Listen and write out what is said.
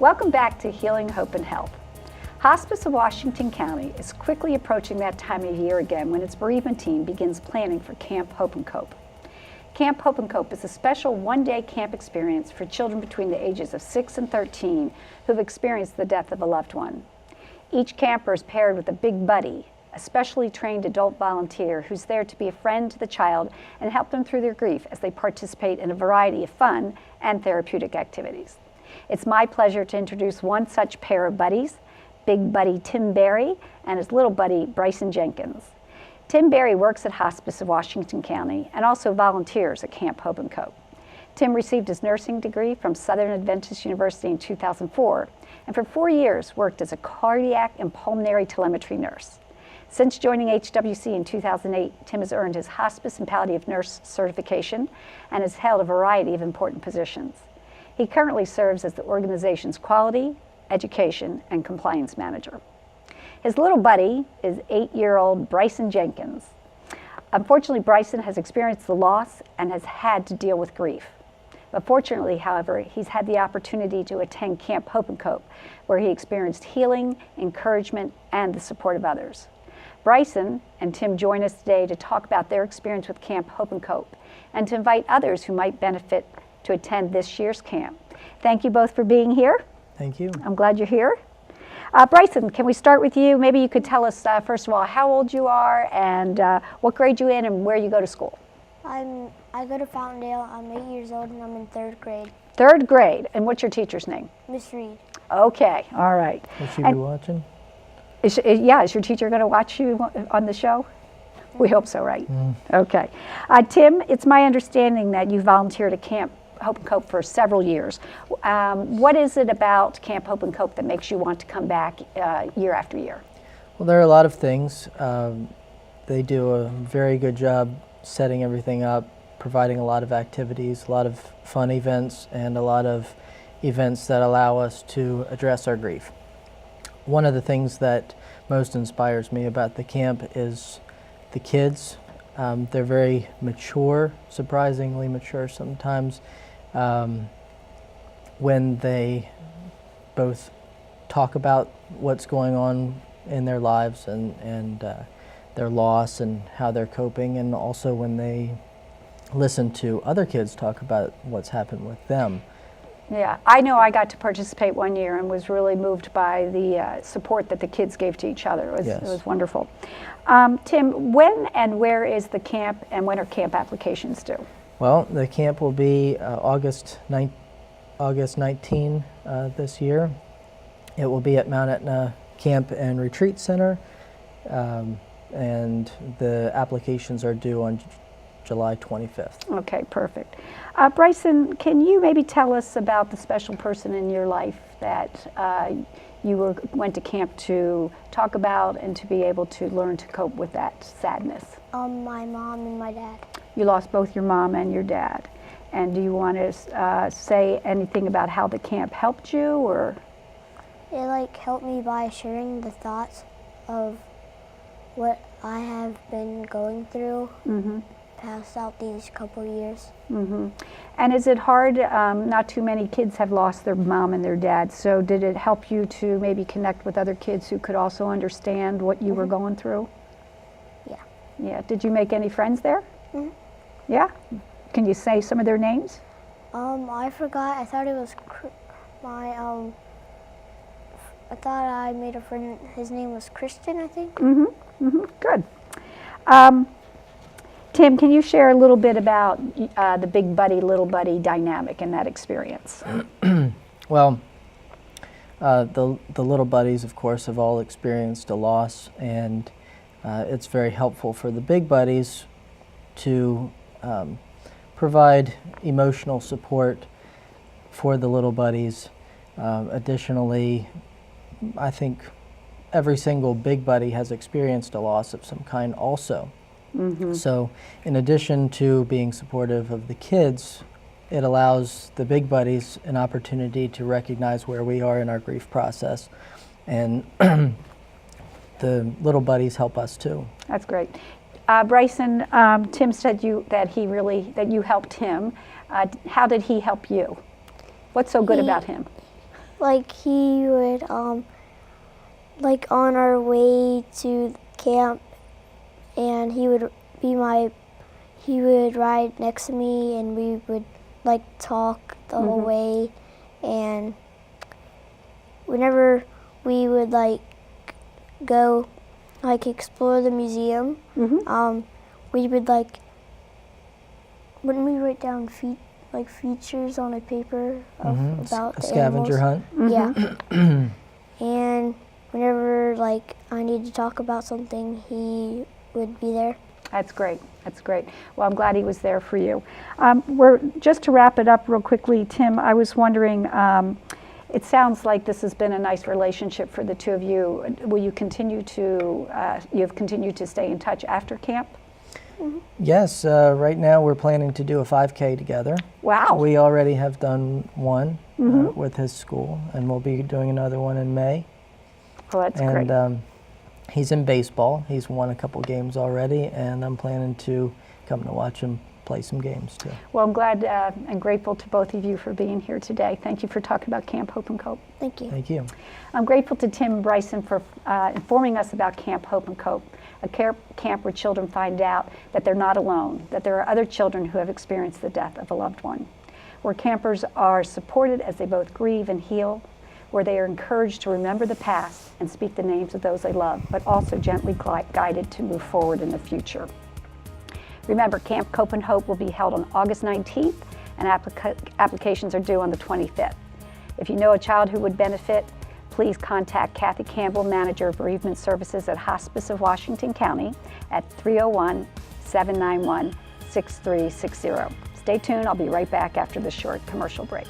Welcome back to Healing, Hope, and Health. Hospice of Washington County is quickly approaching that time of year again when its bereavement team begins planning for Camp Hope and Cope. Camp Hope and Cope is a special one-day camp experience for children between the ages of 6 and 13 who have experienced the death of a loved one. Each camper is paired with a big buddy, a specially trained adult volunteer who's there to be a friend to the child and help them through their grief as they participate in a variety of fun and therapeutic activities. It's my pleasure to introduce one such pair of buddies, big buddy Tim Berry and his little buddy Bryson Jenkins. Tim Berry works at Hospice of Washington County and also volunteers at Camp Hope and Cope. Tim received his nursing degree from Southern Adventist University in 2004 and for 4 years worked as a cardiac and pulmonary telemetry nurse. Since joining HWC in 2008, Tim has earned his hospice and palliative nurse certification and has held a variety of important positions. He currently serves as the organization's quality, education, and compliance manager. His little buddy is 8-year-old Bryson Jenkins. Unfortunately, Bryson has experienced the loss and has had to deal with grief. But fortunately, however, he's had the opportunity to attend Camp Hope and Cope, where he experienced healing, encouragement, and the support of others. Bryson and Tim join us today to talk about their experience with Camp Hope and Cope and to invite others who might benefit to attend this year's camp. Thank you both for being here. Thank you. I'm glad you're here. Bryson, can we start with you? Maybe you could tell us, first of all, how old you are and what grade you're in and where you go to school. I go to Fountaindale. I'm 8 years old and I'm in 3rd grade. 3rd grade. And what's your teacher's name? Miss Reed. Okay, all right. Will she be watching? Is your teacher going to watch you on the show? We hope so, right? Okay. Tim, it's my understanding that you volunteered at Camp Hope and Cope for several years. What is it about Camp Hope and Cope that makes you want to come back year after year? Well, there are a lot of things. They do a very good job setting everything up, providing a lot of activities, a lot of fun events, and a lot of events that allow us to address our grief. One of the things that most inspires me about the camp is the kids. They're very mature, surprisingly mature sometimes, when they both talk about what's going on in their lives and their loss and how they're coping, and also when they listen to other kids talk about what's happened with them. Yeah, I know I got to participate one year and was really moved by the support that the kids gave to each other. It was wonderful. Tim, when and where is the camp and when are camp applications due? Well, the camp will be August 19 this year. It will be at Mount Etna Camp and Retreat Center, and the applications are due on July 25th. Okay, perfect. Bryson, can you maybe tell us about the special person in your life that you went to camp to talk about and to be able to learn to cope with that sadness? My mom and my dad. You lost both your mom and your dad. And do you want to say anything about how the camp helped you, or? It helped me by sharing the thoughts of what I have been going through. Past out these couple years. And is it hard? Not too many kids have lost their mom and their dad, so did it help you to maybe connect with other kids who could also understand what you were going through? Yeah. Yeah. Did you make any friends there? Yeah? Can you say some of their names? I forgot. I thought it was I thought I made a friend. His name was Christian, I think. Good. Tim, can you share a little bit about the big buddy, little buddy dynamic in that experience? Well, the little buddies, of course, have all experienced a loss, and it's very helpful for the big buddies to provide emotional support for the little buddies. Additionally, I think every single big buddy has experienced a loss of some kind also. So in addition to being supportive of the kids, it allows the big buddies an opportunity to recognize where we are in our grief process, and the little buddies help us too. That's great. Bryson, Tim said that you helped him. How did he help you? What's so good about him? Like he would, like on our way to camp, and he would ride next to me, and we would like talk the whole way. And whenever we would like go like explore the museum, we would like, wouldn't we write down features on a paper about a the scavenger animals? hunt. Yeah. And whenever like I need to talk about something, he would be there. That's great. That's great. Well, I'm glad he was there for you. Just to wrap it up real quickly, Tim, I was wondering, it sounds like this has been a nice relationship for the two of you. Will you continue to, you've continued to stay in touch after camp? Yes, right now we're planning to do a 5K together. Wow. We already have done one with his school, and we'll be doing another one in May. Well, that's great. And he's in baseball. He's won a couple games already, and I'm planning to come to watch him play some games too. Well, I'm glad and grateful to both of you for being here today. Thank you for talking about Camp Hope and Cope. Thank you. Thank you. I'm grateful to Tim and Bryson for informing us about Camp Hope and Cope, a camp where children find out that they're not alone, that there are other children who have experienced the death of a loved one, where campers are supported as they both grieve and heal, where they are encouraged to remember the past and speak the names of those they love, but also gently guided to move forward in the future. Remember, Camp Cope and Hope will be held on August 19th, and applications are due on the 25th. If you know a child who would benefit, please contact Kathy Campbell, Manager of Bereavement Services at Hospice of Washington County at 301-791-6360. Stay tuned. I'll be right back after this short commercial break.